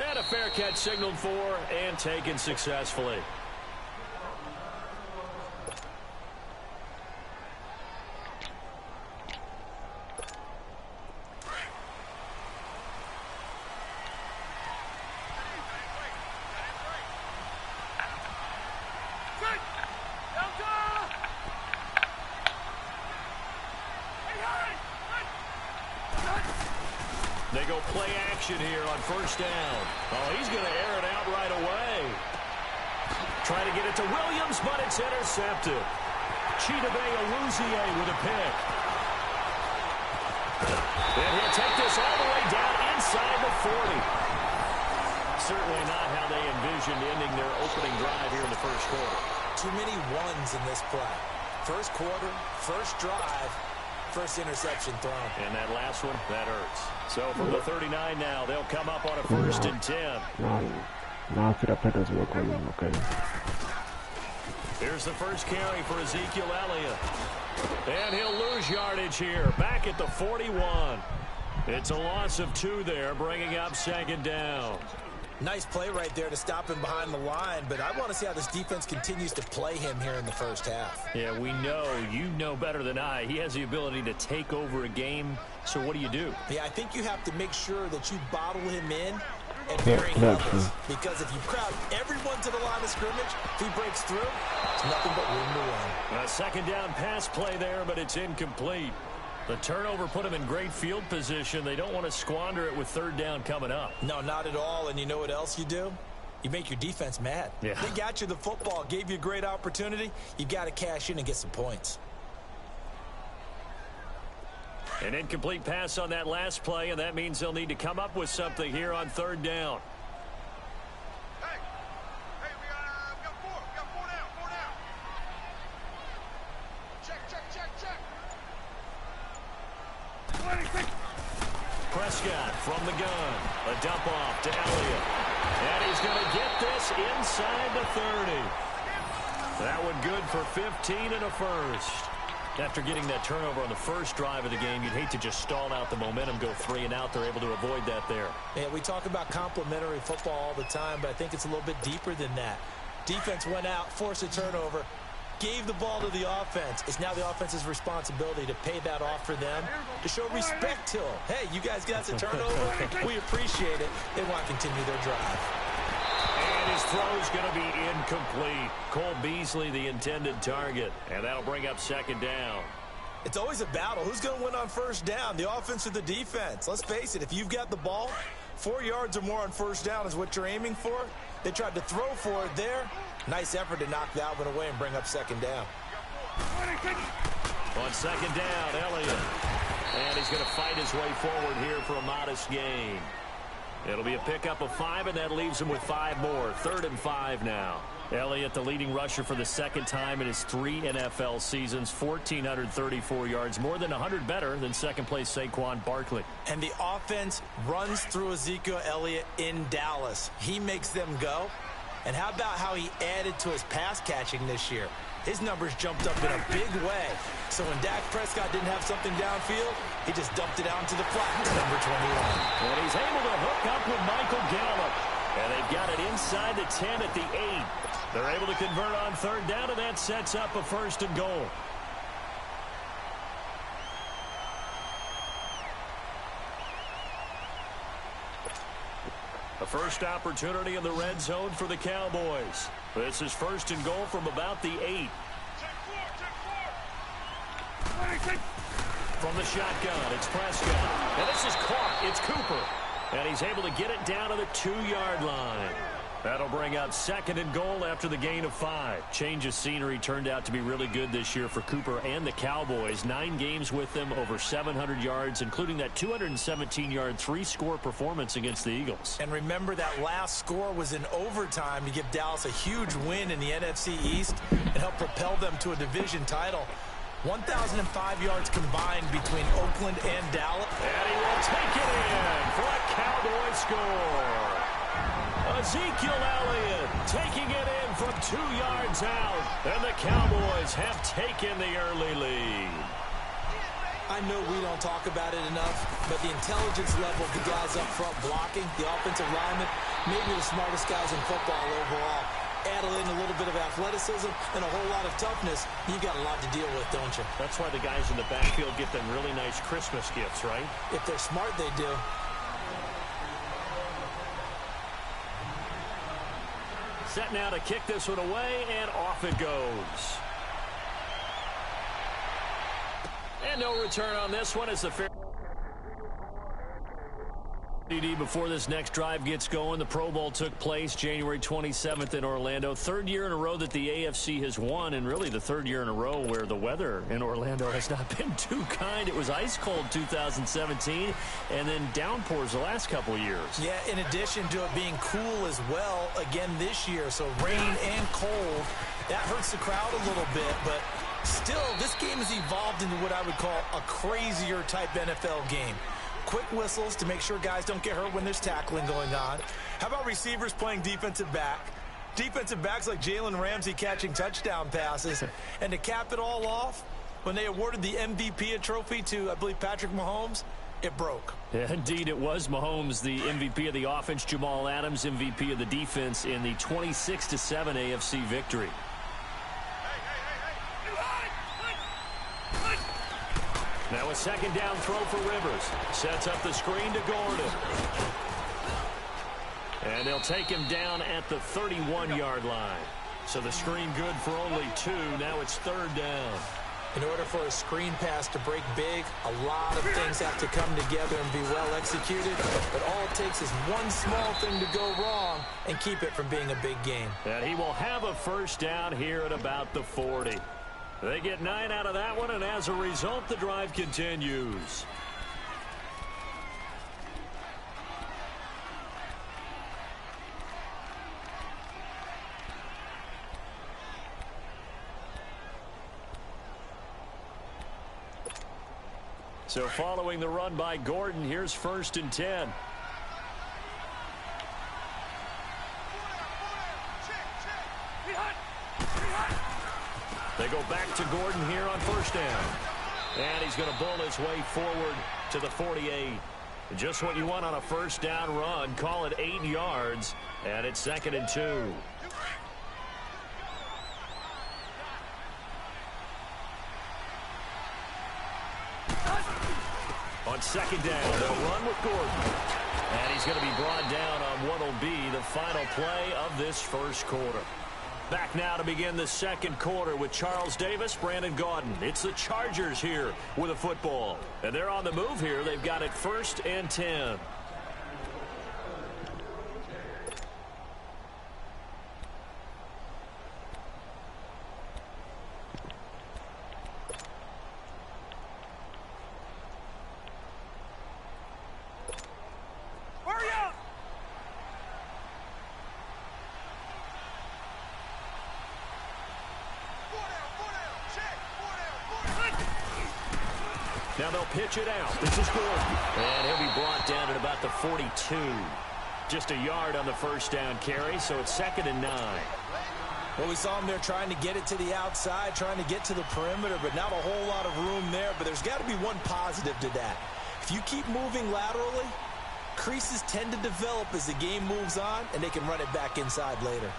And a fair catch signaled for and taken successfully. They go play action here on first down. Oh, he's going to air it out right away. Trying to get it to Williams, but it's intercepted. Chidobe Awuzie with a pick. And he'll take this all the way down inside the 40. Certainly not how they envisioned ending their opening drive here in the first quarter. Too many ones in this play. First quarter, first drive, first interception thrown. And that last one, that hurts. So from the 39 now, they'll come up on a 1st and 10. Here's the first carry for Ezekiel Elliott. And he'll lose yardage here, back at the 41. It's a loss of 2 there, bringing up 2nd down. Nice play right there to stop him behind the line, but I want to see how this defense continues to play him here in the first half. Yeah, we know. You know better than I. He has the ability to take over a game, so what do you do? Yeah, I think you have to make sure that you bottle him in at varying levels, because if you crowd everyone to the line of scrimmage, if he breaks through, it's nothing but room to run. A 2nd down pass play there, but it's incomplete. The turnover put them in great field position. They don't want to squander it with 3rd down coming up. No, not at all. And you know what else you do? You make your defense mad. Yeah. They got you the football, gave you a great opportunity. You got to cash in and get some points. An incomplete pass on that last play, and that means they'll need to come up with something here on 3rd down. Prescott from the gun. A dump off to Elliott. And he's going to get this inside the 30. That one good for 15 and a first. After getting that turnover on the first drive of the game, you'd hate to just stall out the momentum, go 3 and out. They're able to avoid that there. Yeah, we talk about complementary football all the time, but I think it's a little bit deeper than that. Defense went out, forced a turnover, gave the ball to the offense. It's now the offense's responsibility to pay that off for them, to show respect to them. Hey, you guys got the turnover. We appreciate it. They want to continue their drive. And his throw's going to be incomplete. Cole Beasley, the intended target. And that'll bring up 2nd down. It's always a battle. Who's going to win on 1st down, the offense or the defense? Let's face it, if you've got the ball, 4 yards or more on 1st down is what you're aiming for. They tried to throw for it there. Nice effort to knock that one away and bring up 2nd down. On 2nd down, Elliott. And he's going to fight his way forward here for a modest gain. It'll be a pickup of 5, and that leaves him with 5 more. 3rd and 5 now. Elliott, the leading rusher for the 2nd time in his 3 NFL seasons, 1,434 yards, more than 100 better than 2nd place Saquon Barkley. And the offense runs through Ezekiel Elliott in Dallas. He makes them go. And how about how he added to his pass catching this year? His numbers jumped up in a big way. So when Dak Prescott didn't have something downfield, he just dumped it out into the flat to number 21. And he's able to hook up with Michael Gallup. And they've got it inside the 10 at the 8. They're able to convert on 3rd down, and that sets up a 1st and goal. A first opportunity in the red zone for the Cowboys. This is 1st and goal from about the 8. From the shotgun, it's Prescott. And this is caught. It's Cooper. And he's able to get it down to the 2-yard line. That'll bring up 2nd and goal after the gain of 5. Change of scenery turned out to be really good this year for Cooper and the Cowboys. 9 games with them, over 700 yards, including that 217-yard 3-score performance against the Eagles. And remember, that last score was in overtime to give Dallas a huge win in the NFC East and help propel them to a division title. 1,005 yards combined between Oakland and Dallas. And he will take it in for a Cowboy score. Ezekiel Elliott taking it in from 2 yards out. And the Cowboys have taken the early lead. I know we don't talk about it enough, but the intelligence level of the guys up front blocking, the offensive linemen, maybe the smartest guys in football overall. Add in a little bit of athleticism and a whole lot of toughness, you got a lot to deal with, don't you? That's why the guys in the backfield get them really nice Christmas gifts, right? If they're smart, they do. Set now to kick this one away, and off it goes. And no return on this one as the fair before this next drive gets going. The Pro Bowl took place January 27th in Orlando. Third year in a row that the AFC has won, and really the third year in a row where the weather in Orlando has not been too kind. It was ice cold 2017, and then downpours the last couple of years. Yeah, in addition to it being cool as well again this year, so rain and cold, that hurts the crowd a little bit, but still, this game has evolved into what I would call a crazier type NFL game. Quick whistles to make sure guys don't get hurt when there's tackling going on. How about receivers playing defensive back? Defensive backs like Jalen Ramsey catching touchdown passes. And to cap it all off, when they awarded the MVP trophy to, I believe, Patrick Mahomes, it broke. Yeah, indeed, it was Mahomes, the MVP of the offense. Jamal Adams, MVP of the defense in the 26-7 AFC victory. Now a second down throw for Rivers. Sets up the screen to Gordon. And they'll take him down at the 31-yard line. So the screen good for only 2. Now it's third down. In order for a screen pass to break big, a lot of things have to come together and be well executed. But all it takes is one small thing to go wrong and keep it from being a big game. And he will have a first down here at about the 40. They get 9 out of that one, and as a result, the drive continues. So following the run by Gordon, here's 1st and 10. They go back to Gordon here on 1st down. And he's going to bull his way forward to the 48. Just what you want on a 1st down run. Call it 8 yards. And it's 2nd and 2. On 2nd down, they'll run with Gordon. And he's going to be brought down on what will be the final play of this first quarter. Back now to begin the second quarter with Charles Davis, Brandon Gaudin. It's the Chargers here with a football. And they're on the move here. They've got it 1st and 10. Now they'll pitch it out. This is Gordon. And he'll be brought down at about the 42. Just a yard on the 1st down carry, so it's 2nd and 9. Well, we saw him there trying to get it to the outside, trying to get to the perimeter, but not a whole lot of room there. But there's got to be one positive to that. If you keep moving laterally, creases tend to develop as the game moves on, and they can run it back inside later.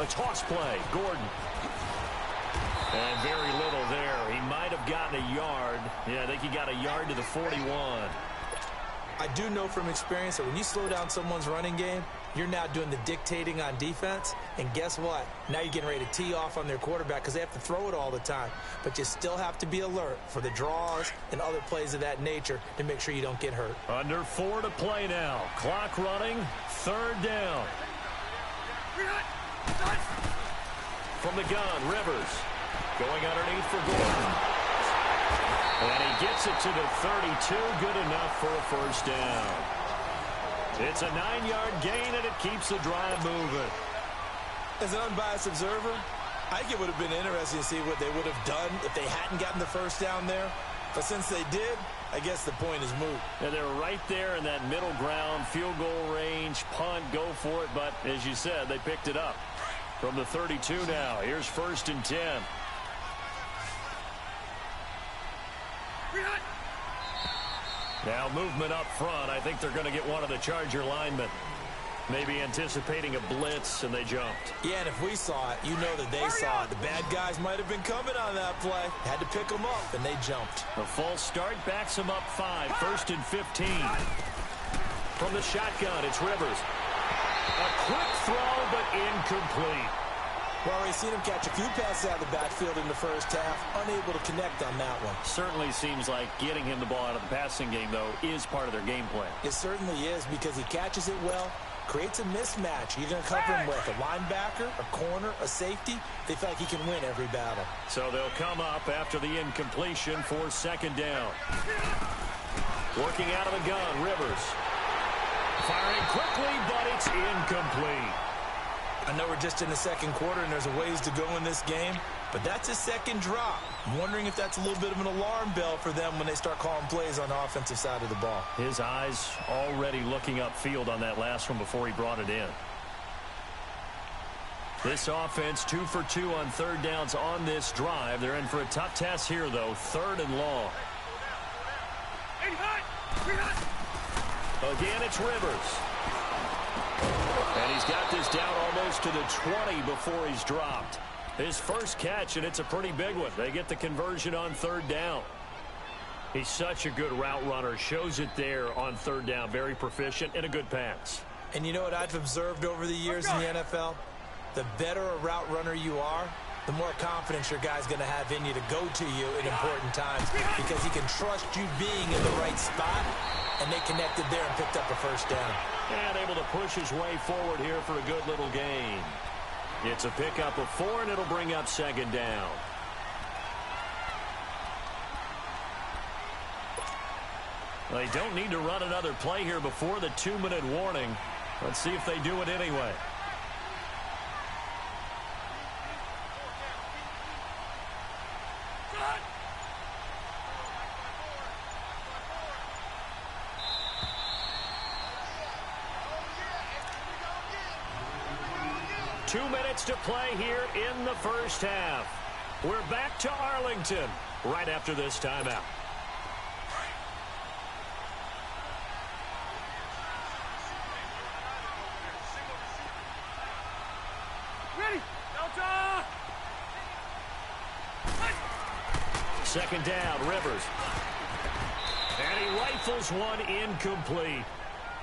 A toss play, Gordon. And very little there. He might have gotten a yard. Yeah, I think he got a yard to the 41. I do know from experience that when you slow down someone's running game, you're now doing the dictating on defense. And guess what? Now you're getting ready to tee off on their quarterback because they have to throw it all the time. But you still have to be alert for the draws and other plays of that nature to make sure you don't get hurt. Under 4 to play now. Clock running. 3rd down. From the gun, Rivers. Going underneath for Gordon. And he gets it to the 32. Good enough for a 1st down. It's a 9-yard gain, and it keeps the drive moving. As an unbiased observer, I think it would have been interesting to see what they would have done if they hadn't gotten the first down there. But since they did, I guess the point is moot. And they're right there in that middle ground, field goal range, punt, go for it. But as you said, they picked it up. From the 32 now, here's 1st and 10. Now movement up front. I think they're going to get one of the Charger linemen. Maybe anticipating a blitz, and they jumped. Yeah, and if we saw it, you know that they saw it. The bad guys might have been coming on that play. Had to pick them up, and they jumped. A false start backs them up 5. 1st and 15. From the shotgun, it's Rivers. A quick throw, but incomplete. Well, we've seen him catch a few passes out of the backfield in the first half. Unable to connect on that one. Certainly seems like getting him the ball out of the passing game, though, is part of their game plan. It certainly is, because he catches it well, creates a mismatch. You're going to cover him with a linebacker, a corner, a safety. They feel like he can win every battle. So they'll come up after the incompletion for 2nd down. Working out of the gun, Rivers. Firing quickly, but it's incomplete. I know we're just in the 2nd quarter and there's a ways to go in this game, but that's a 2nd drop. I'm wondering if that's a little bit of an alarm bell for them when they start calling plays on the offensive side of the ball. His eyes already looking upfield on that last one before he brought it in. This offense 2 for 2 on 3rd downs on this drive. They're in for a tough test here, though. 3rd and long. Again, it's Rivers. And he's got this down almost to the 20 before he's dropped. His first catch, and it's a pretty big one. They get the conversion on 3rd down. He's such a good route runner. Shows it there on 3rd down. Very proficient and a good pass. And you know what I've observed over the years in the NFL? The better a route runner you are, the more confidence your guy's going to have in you to go to you in important times, because he can trust you being in the right spot, and they connected there and picked up a 1st down. And able to push his way forward here for a good little gain. It's a pickup of 4, and it'll bring up 2nd down. They don't need to run another play here before the 2-minute warning. Let's see if they do it anyway. Two minutes to play here in the first half. We're back to Arlington right after this timeout. Ready, Delta! 2nd down, Rivers. And he rifles one incomplete.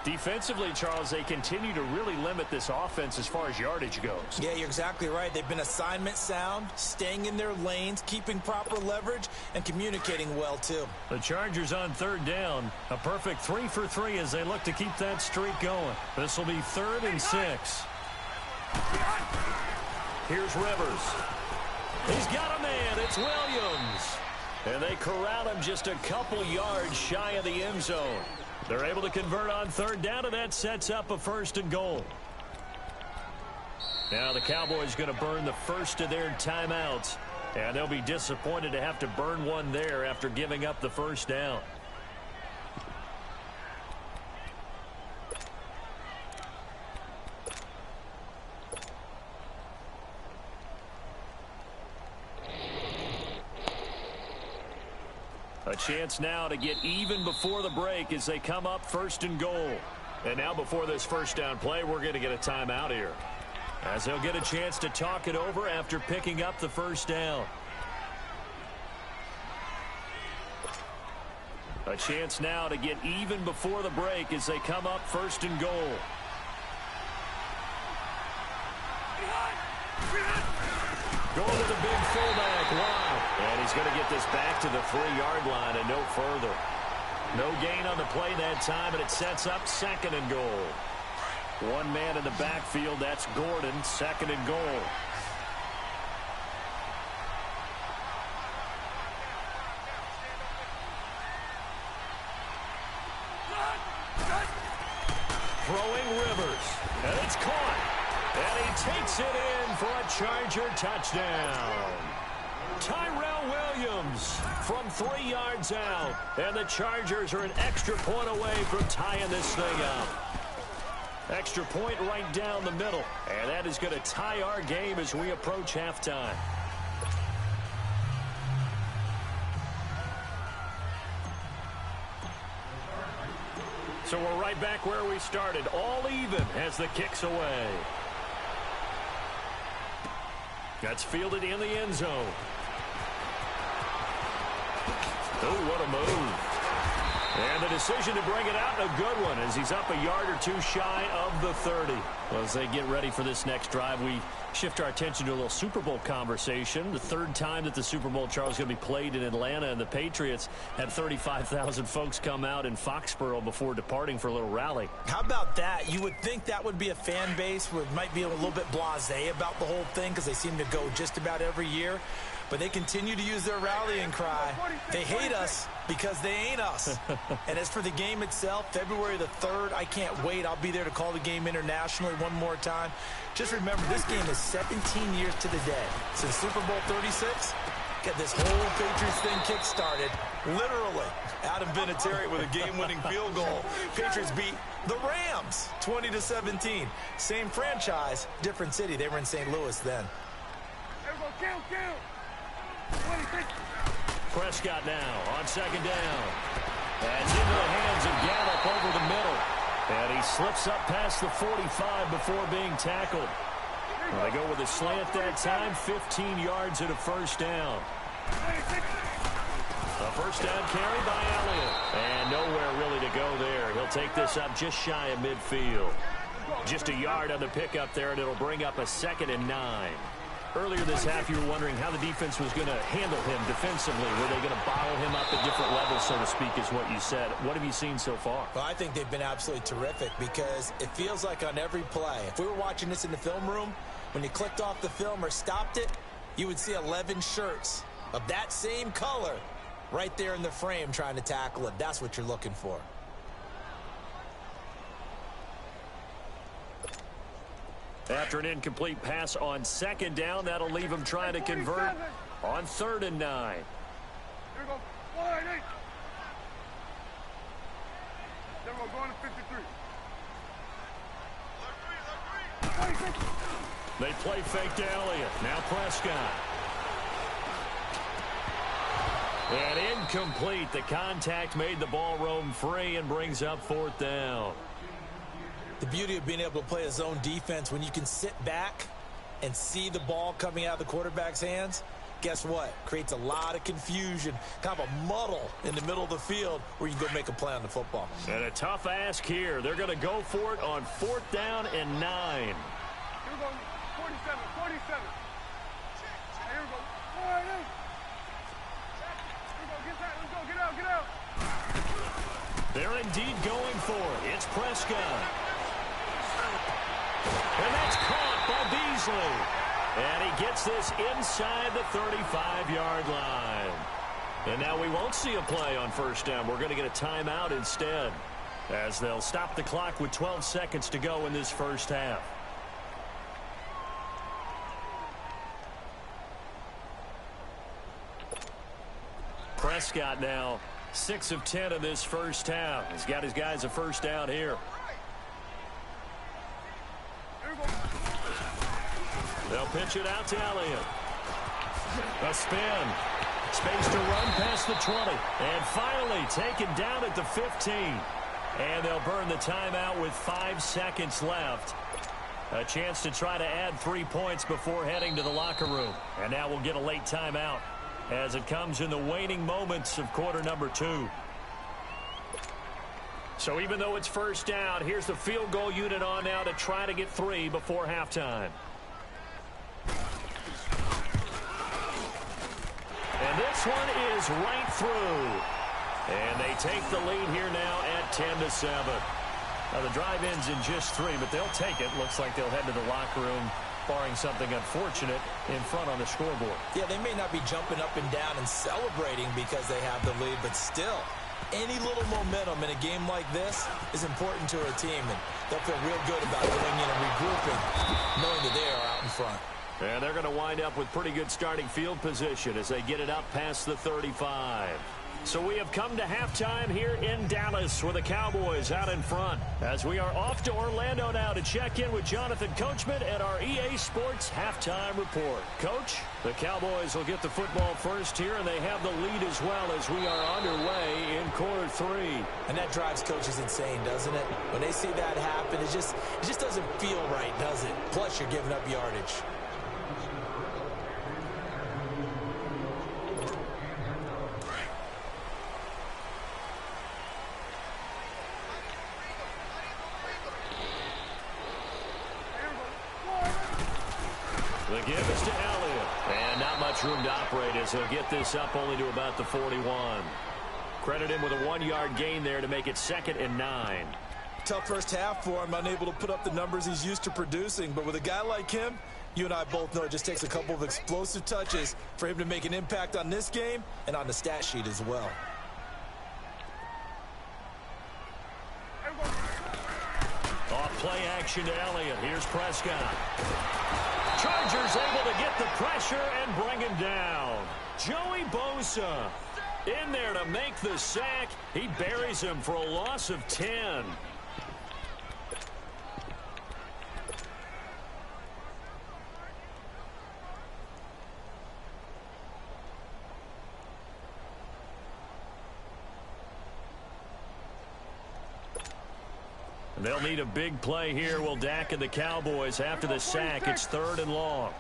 Defensively, Charles, they continue to really limit this offense as far as yardage goes. Yeah, you're exactly right. They've been assignment sound, staying in their lanes, keeping proper leverage, and communicating well, too. The Chargers on 3rd down. A perfect 3 for 3 as they look to keep that streak going. This will be 3rd and 6. Here's Rivers. He's got a man. It's Williams. And they corral him just a couple yards shy of the end zone. They're able to convert on 3rd down, and that sets up a 1st and goal. Now the Cowboys going to burn the first of their timeouts, and they'll be disappointed to have to burn one there after giving up the 1st down. A chance now to get even before the break as they come up 1st and goal. And now before this 1st down play, we're going to get a timeout here, as they'll get a chance to talk it over after picking up the 1st down. A chance now to get even before the break as they come up 1st and goal. Going to the big fullback. Wow. And he's going to get this back to the 3-yard line and no further. No gain on the play that time, and it sets up 2nd and goal. One man in the backfield. That's Gordon. 2nd and goal. Throwing Rivers. And it's caught. And he takes it in for a Charger touchdown. Tyrell Williams from 3 yards out. And the Chargers are an extra point away from tying this thing up. Extra point right down the middle. And that is going to tie our game as we approach halftime. So we're right back where we started. All even as the kick's away. That's fielded in the end zone. Oh, what a move. And the decision to bring it out, a good one, as he's up a yard or two shy of the 30. Well, as they get ready for this next drive, we shift our attention to a little Super Bowl conversation. The third time that the Super Bowl, Charles, is going to be played in Atlanta, and the Patriots had 35,000 folks come out in Foxborough before departing for a little rally. How about that? You would think that would be a fan base who might be a little bit blasé about the whole thing because they seem to go just about every year. But they continue to use their rallying cry. They hate us because they ain't us. And as for the game itself, February the 3rd, I can't wait. I'll be there to call the game internationally one more time. Just remember, this game is 17 years to the day. Since Super Bowl 36, get this whole Patriots thing kick-started, literally. Adam Vinatieri with a game-winning field goal. Patriots beat the Rams 20-17. Same franchise, different city. They were in St. Louis then. Everyone, count. Prescott now on second down. That's into the hands of Gallup over the middle. And he slips up past the 45 before being tackled. Well, they go with a slant that time, 15 yards and a first down. A first down carry by Elliott. And nowhere really to go there. He'll take this up just shy of midfield. Just a yard on the pickup there, and it'll bring up a 2nd and 9. Earlier this half, you were wondering how the defense was going to handle him defensively. Were they going to bottle him up at different levels, so to speak, is what you said. What have you seen so far? Well, I think they've been absolutely terrific because it feels like on every play, if we were watching this in the film room, when you clicked off the film or stopped it, you would see 11 shirts of that same color right there in the frame trying to tackle it. That's what you're looking for. After an incomplete pass on second down, that'll leave him trying to convert on 3rd and 9. Here we go. 1-8. Then we're going to 53. They play fake to Elliott. Now Prescott. And incomplete. The contact made the ball roam free and brings up 4th down. The beauty of being able to play a zone defense when you can sit back and see the ball coming out of the quarterback's hands, guess what? Creates a lot of confusion, kind of a muddle in the middle of the field where you can go make a play on the football. And a tough ask here. They're going to go for it on 4th down and 9. Here we go. 47. Here we go. 1-8. Here we go. Get that. Let's go. Get out. They're indeed going for it. It's Prescott. And that's caught by Beasley. And he gets this inside the 35-yard line. And now we won't see a play on 1st down. We're going to get a timeout instead, as they'll stop the clock with 12 seconds to go in this first half. Prescott now 6 of 10 in this first half. He's got his guys a first down here. They'll pitch it out to Elliott. A spin. Space to run past the 20. And finally taken down at the 15. And they'll burn the timeout with 5 seconds left. A chance to try to add 3 points before heading to the locker room. And now we'll get a late timeout as it comes in the waning moments of quarter number 2. So even though it's first down, here's the field goal unit on now to try to get 3 before halftime. And this one is right through. And they take the lead here now at 10-7. Now the drive ends in just 3, but they'll take it. Looks like they'll head to the locker room, barring something unfortunate, in front on the scoreboard. Yeah, they may not be jumping up and down and celebrating because they have the lead, but still, Any little momentum in a game like this is important to a team, and they'll feel real good about going in and regrouping, knowing that they are out in front. And they're going to wind up with pretty good starting field position as they get it up past the 35. So we have come to halftime here in Dallas with the Cowboys out in front. As we are off to Orlando now to check in with Jonathan Coachman at our EA Sports Halftime Report. Coach, the Cowboys will get the football first here, and they have the lead as well as we are underway in quarter 3. And that drives coaches insane, doesn't it? When they see that happen, it just doesn't feel right, does it? Plus, you're giving up yardage. The give is to Elliott. And not much room to operate as he'll get this up only to about the 41. Credit him with a 1-yard gain there to make it 2nd and 9. Tough first half for him, unable to put up the numbers he's used to producing. But with a guy like him, you and I both know it just takes a couple of explosive touches for him to make an impact on this game and on the stat sheet as well. Off play action to Elliott. Here's Prescott. Chargers able to get the pressure and bring him down. Joey Bosa in there to make the sack. He buries him for a loss of 10. They'll need a big play here. Will Dak and the Cowboys after the sack. It's 3rd and long.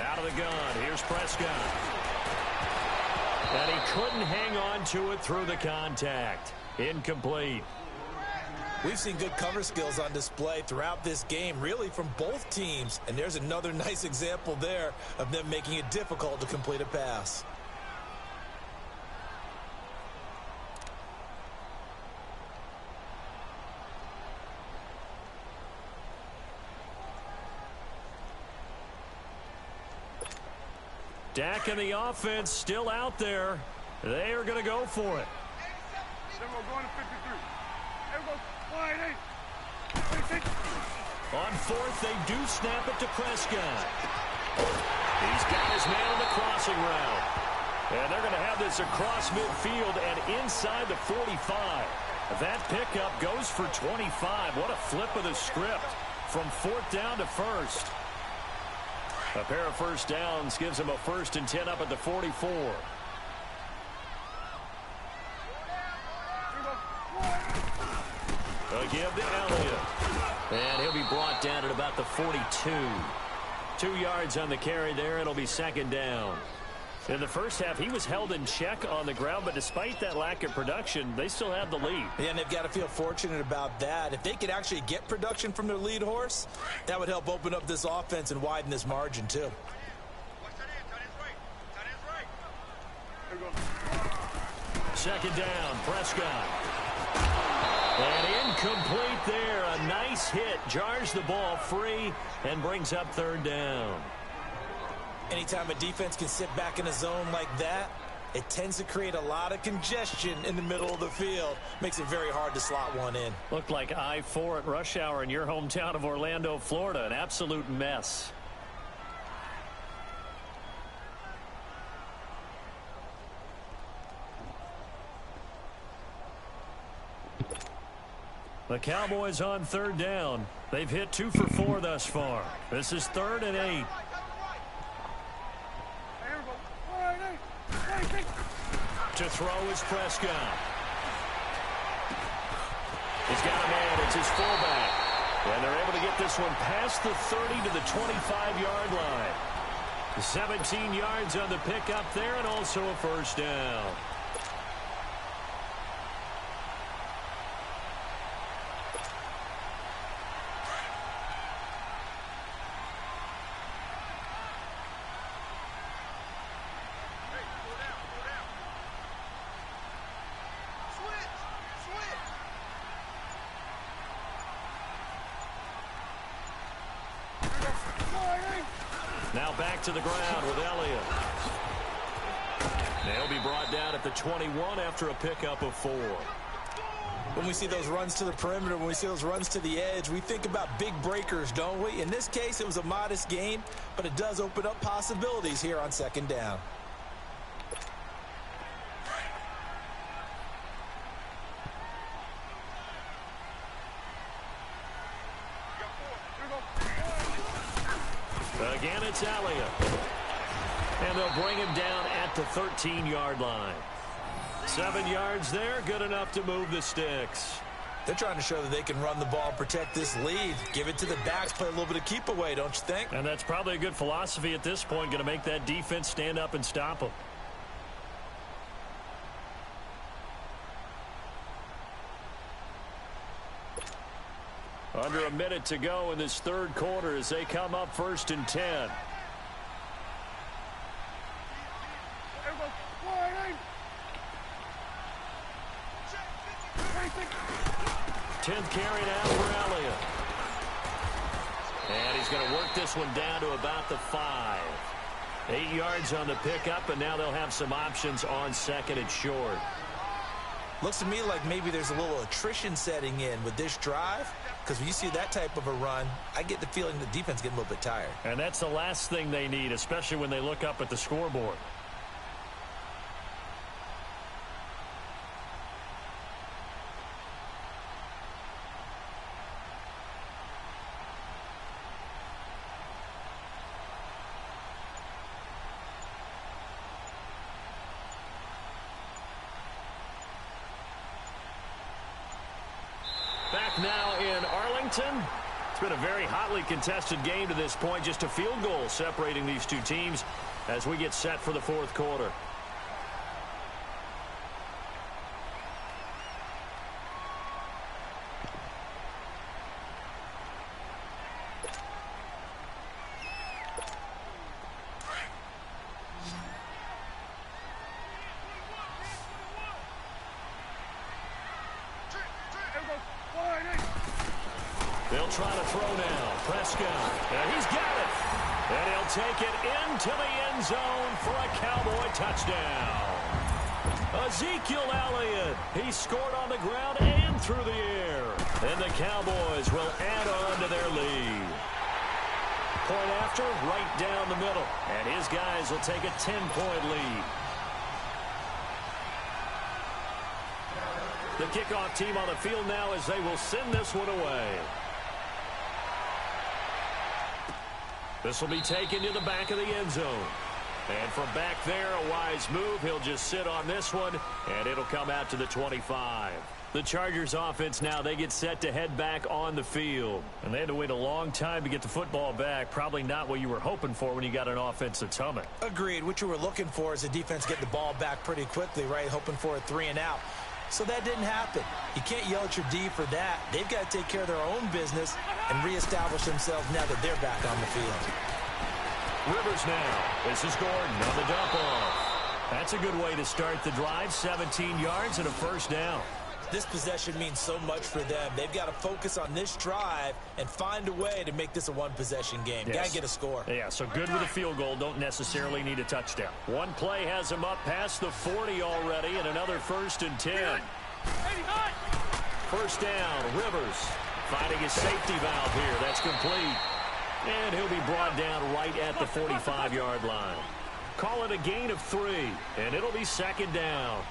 Out of the gun. Here's Prescott. And he couldn't hang on to it through the contact. Incomplete. We've seen good cover skills on display throughout this game, really from both teams. And there's another nice example there of them making it difficult to complete a pass. Dak and the offense still out there. They are going to go for it. On 4th, they do snap it to Prescott. He's got his man on the crossing route. And they're going to have this across midfield and inside the 45. That pickup goes for 25. What a flip of the script from 4th down to 1st. A pair of first downs gives them a 1st and 10 up at the 44. A give to Elliott. And he'll be brought down at about the 42. 2 yards on the carry there. It'll be 2nd down. In the first half, he was held in check on the ground, but despite that lack of production, they still have the lead. Yeah, and they've got to feel fortunate about that. If they could actually get production from their lead horse, that would help open up this offense and widen this margin, too. Second down, Prescott. And incomplete there. A nice hit. Jars the ball free and brings up 3rd down. Anytime a defense can sit back in a zone like that, it tends to create a lot of congestion in the middle of the field. Makes it very hard to slot one in. Looked like I-4 at rush hour in your hometown of Orlando, Florida. An absolute mess. The Cowboys on 3rd down. They've hit 2 for 4 thus far. This is 3rd and 8. To throw is Prescott. He's got a man. It's his fullback. And they're able to get this one past the 30 to the 25-yard line. 17 yards on the pickup there and also a 1st down. Now back to the ground with Elliott. They'll be brought down at the 21 after a pickup of 4. When we see those runs to the perimeter, when we see those runs to the edge, we think about big breakers, don't we? In this case, it was a modest gain, but it does open up possibilities here on second down. Again, it's Elliott. And they'll bring him down at the 13-yard line. 7 yards there, good enough to move the sticks. They're trying to show that they can run the ball and protect this lead. Give it to the backs, play a little bit of keep away, don't you think? And that's probably a good philosophy at this point, going to make that defense stand up and stop them. Under a minute to go in this third quarter as they come up 1st and 10. 10th carry now for Elliott. And he's going to work this one down to about the 5. 8 yards on the pickup, and now they'll have some options on 2nd and short. Looks to me like maybe there's a little attrition setting in with this drive, because when you see that type of a run, I get the feeling the defense getting a little bit tired. And that's the last thing they need, especially when they look up at the scoreboard. Back now in Arlington. It's been a very hotly contested game to this point. Just a field goal separating these two teams as we get set for the fourth quarter. They'll try to throw now. Prescott. And he's got it. And he'll take it into the end zone for a Cowboy touchdown. Ezekiel Elliott. He scored on the ground and through the air. And the Cowboys will add on to their lead. Point after, right down the middle. And his guys will take a 10-point lead. The kickoff team on the field now as they will send this one away. This will be taken to the back of the end zone. And from back there, a wise move. He'll just sit on this one, and it'll come out to the 25. The Chargers offense now, they get set to head back on the field. And they had to wait a long time to get the football back. Probably not what you were hoping for when you got an offense that's humming. Agreed. What you were looking for is the defense getting the ball back pretty quickly, right? Hoping for a 3 and out. So that didn't happen. You can't yell at your D for that. They've got to take care of their own business and reestablish themselves now that they're back on the field. Rivers now. This is Gordon on the dump off. That's a good way to start the drive. 17 yards and a first down. This possession means so much for them. They've got to focus on this drive and find a way to make this a one-possession game. Yes. Got to get a score. Yeah, so good with a field goal. Don't necessarily need a touchdown. One play has them up past the 40 already, and another 1st and 10. First down, Rivers finding his safety valve here. That's complete. And he'll be brought down right at the 45-yard line. Call it a gain of 3, and it'll be 2nd down.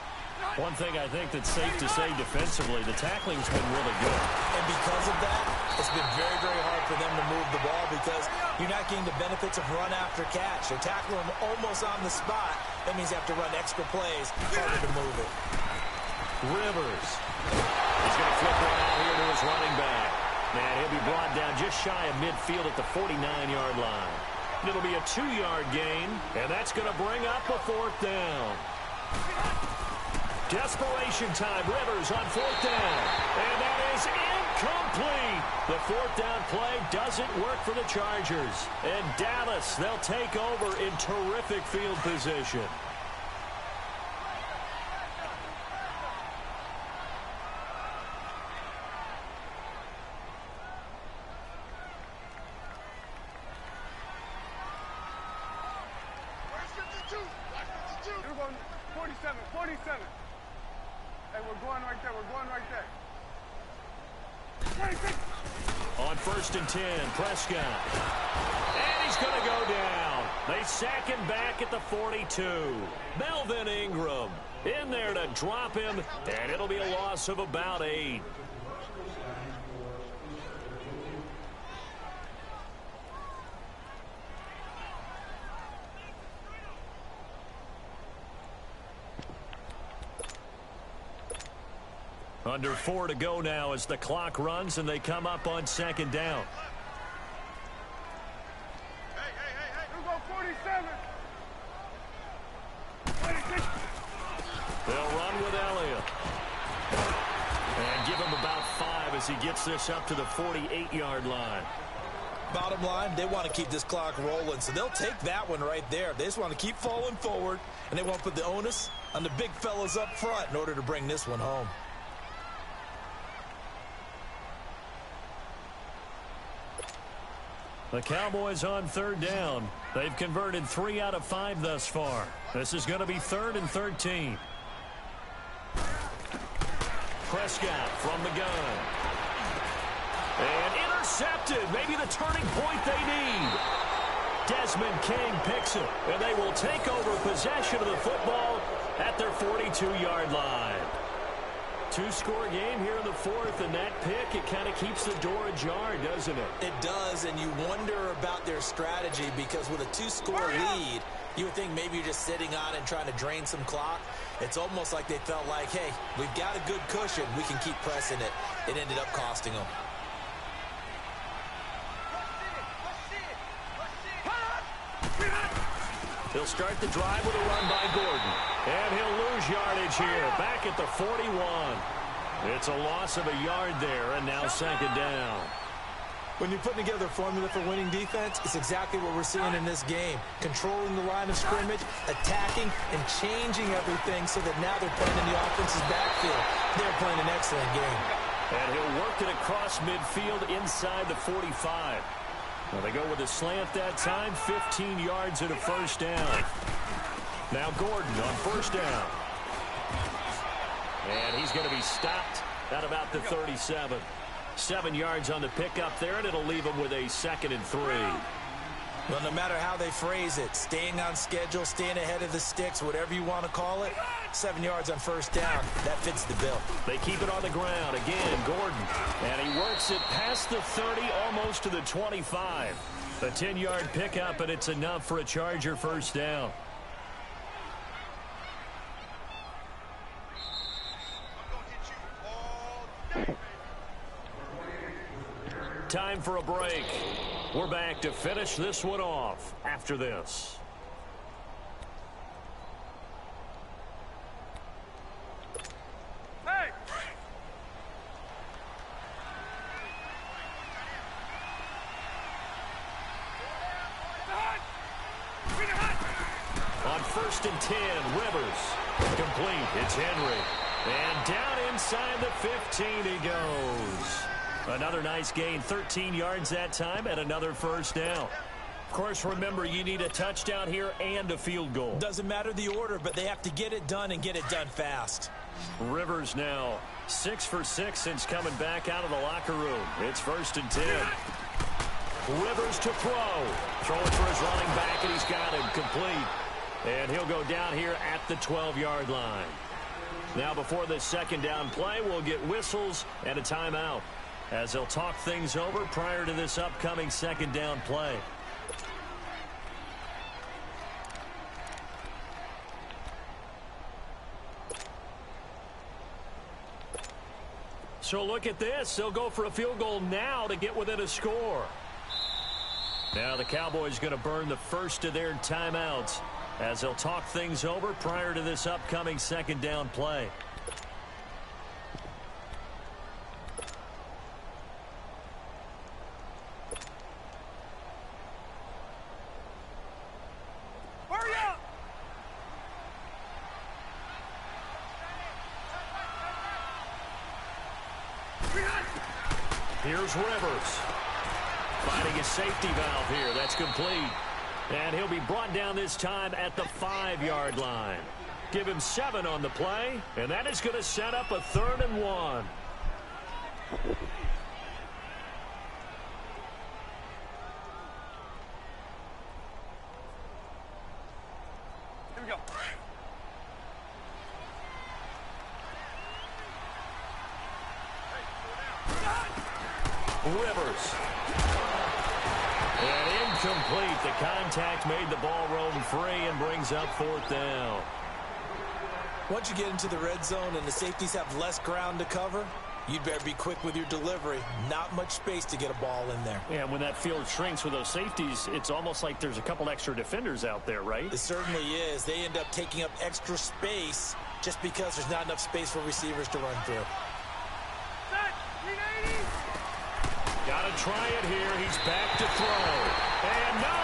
One thing I think that's safe to say defensively, the tackling's been really good. And because of that, it's been very, very hard for them to move the ball because you're not getting the benefits of run after catch. They're tackling them almost on the spot. That means you have to run extra plays, harder to move it. Rivers. He's going to flip one out here to his running back. And he'll be brought down just shy of midfield at the 49-yard line. It'll be a 2-yard gain, and that's going to bring up a 4th down. Desperation time. Rivers on 4th down. And that is incomplete. The 4th down play doesn't work for the Chargers. And Dallas, they'll take over in terrific field position. We're going 47, 47. Hey, we're going right there. We're going right there. 26. On 1st and 10, Prescott. And he's going to go down. They sack him back at the 42. Melvin Ingram in there to drop him, and it'll be a loss of about 8. Under 4 to go now as the clock runs and they come up on 2nd down. Hey. We're going 47. 26. They'll run with Elliott. And give him about 5 as he gets this up to the 48-yard line. Bottom line, they want to keep this clock rolling, so they'll take that one right there. They just want to keep falling forward, and they won't put the onus on the big fellas up front in order to bring this one home. The Cowboys on 3rd down. They've converted 3 out of 5 thus far. This is going to be 3rd and 13. Prescott from the gun. And intercepted. Maybe the turning point they need. Desmond King picks it. And they will take over possession of the football at their 42-yard line. 2-score game here in the 4th, and that pick, it kind of keeps the door ajar, doesn't it? It does, and you wonder about their strategy because with a 2-score lead, you would think maybe you're just sitting on it and trying to drain some clock. It's almost like they felt like, hey, we've got a good cushion. We can keep pressing it. It ended up costing them. He'll start the drive with a run by Gordon. And he'll lose yardage here, back at the 41. It's a loss of a yard there, and now 2nd down. When you're putting together a formula for winning defense, it's exactly what we're seeing in this game. Controlling the line of scrimmage, attacking, and changing everything so that now they're playing in the offense's backfield. They're playing an excellent game. And he'll work it across midfield inside the 45. Well, they go with a slant that time, 15 yards and a 1st down. Now Gordon on 1st down. And he's going to be stopped at about the 37. 7 yards on the pickup there, and it'll leave him with a 2nd and 3. Well, no matter how they phrase it, staying on schedule, staying ahead of the sticks, whatever you want to call it, 7 yards on 1st down, that fits the bill. They keep it on the ground. Again, Gordon. And he works it past the 30, almost to the 25. A 10-yard pickup, and it's enough for a Charger 1st down. Time for a break. We're back to finish this one off after this. Hey! On 1st and 10, Rivers. Complete. It's Henry. And down inside the 15 he goes. Another nice gain, 13 yards that time, and another 1st down. Of course, remember, you need a touchdown here and a field goal. Doesn't matter the order, but they have to get it done and get it done fast. Rivers now 6 for 6 since coming back out of the locker room. It's 1st and 10. Rivers to throw. Throwing for his running back, and he's got him complete. And he'll go down here at the 12-yard line. Now, before this 2nd down play, we'll get whistles and a timeout, as they'll talk things over prior to this upcoming 2nd down play. So look at this. They'll go for a field goal now to get within a score. Now the Cowboys going to burn the first of their timeouts, as they'll talk things over prior to this upcoming 2nd down play. Here's Rivers. Finding a safety valve here. That's complete. And he'll be brought down this time at the 5-yard line. Give him 7 on the play, and that is going to set up a 3rd and 1. Here we go. Rivers. And incomplete. The contact made the ball roam free and brings up 4th down. Once you get into the red zone and the safeties have less ground to cover, you'd better be quick with your delivery. Not much space to get a ball in there. Yeah, when that field shrinks with those safeties, it's almost like there's a couple extra defenders out there, right? It certainly is. They end up taking up extra space just because there's not enough space for receivers to run through. Set. 380. Got to try it here. He's back to throw. And no,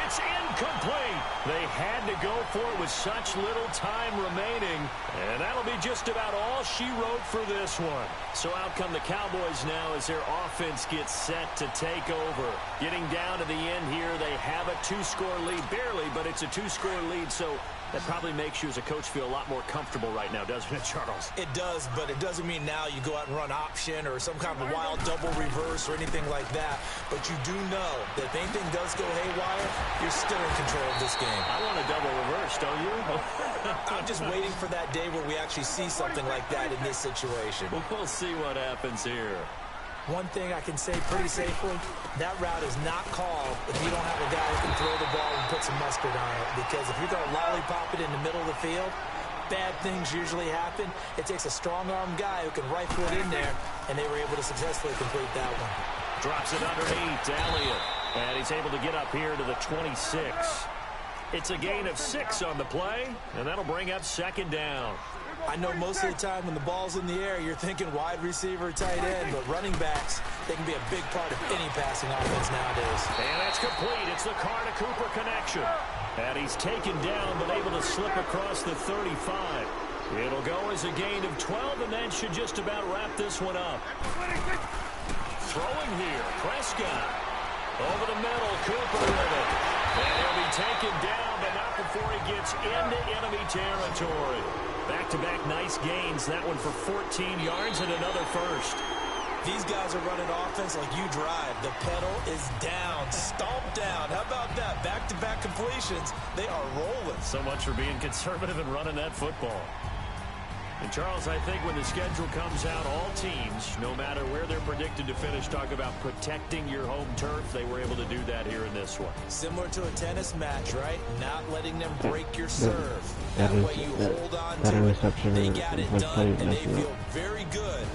it's incomplete. They had to go for it with such little time remaining. And that'll be just about all she wrote for this one. So out come the Cowboys now as their offense gets set to take over. Getting down to the end here, they have a 2-score lead. Barely, but it's a 2-score lead, so that probably makes you as a coach feel a lot more comfortable right now, doesn't it, Charles? It does, but it doesn't mean now you go out and run option or some kind of a wild double reverse or anything like that. But you do know that if anything does go haywire, you're still in control of this game. I want a double reverse, don't you? I'm just waiting for that day where we actually see something like that in this situation. We'll see what happens here. One thing I can say pretty safely, that route is not called if you don't have a guy who can throw the ball and put some mustard on it. Because if you're going to lollipop it in the middle of the field, bad things usually happen. It takes a strong-arm guy who can rifle it in there, and they were able to successfully complete that one. Drops it underneath, Elliott. And he's able to get up here to the 26. It's a gain of 6 on the play, and that'll bring up 2nd down. I know most of the time when the ball's in the air, you're thinking wide receiver, tight end, but running backs, they can be a big part of any passing offense nowadays. And that's complete. It's the Carr-to-Cooper connection. And he's taken down, but able to slip across the 35. It'll go as a gain of 12, and that should just about wrap this one up. Throwing here, Prescott. Over the middle, Cooper with it. And he'll be taken down, but not before he gets into enemy territory. Back-to-back nice gains. That one for 14 yards and another first. These guys are running offense like you drive. The pedal is down, stomped down. How about that? Back-to-back completions. They are rolling. So much for being conservative and running that football. And, Charles, I think when the schedule comes out, all teams, no matter where they're predicted to finish, talk about protecting your home turf. They were able to do that here in this one. Similar to a tennis match, right? Not letting them break your serve. That way you hold on to it. They got it done, and they feel very good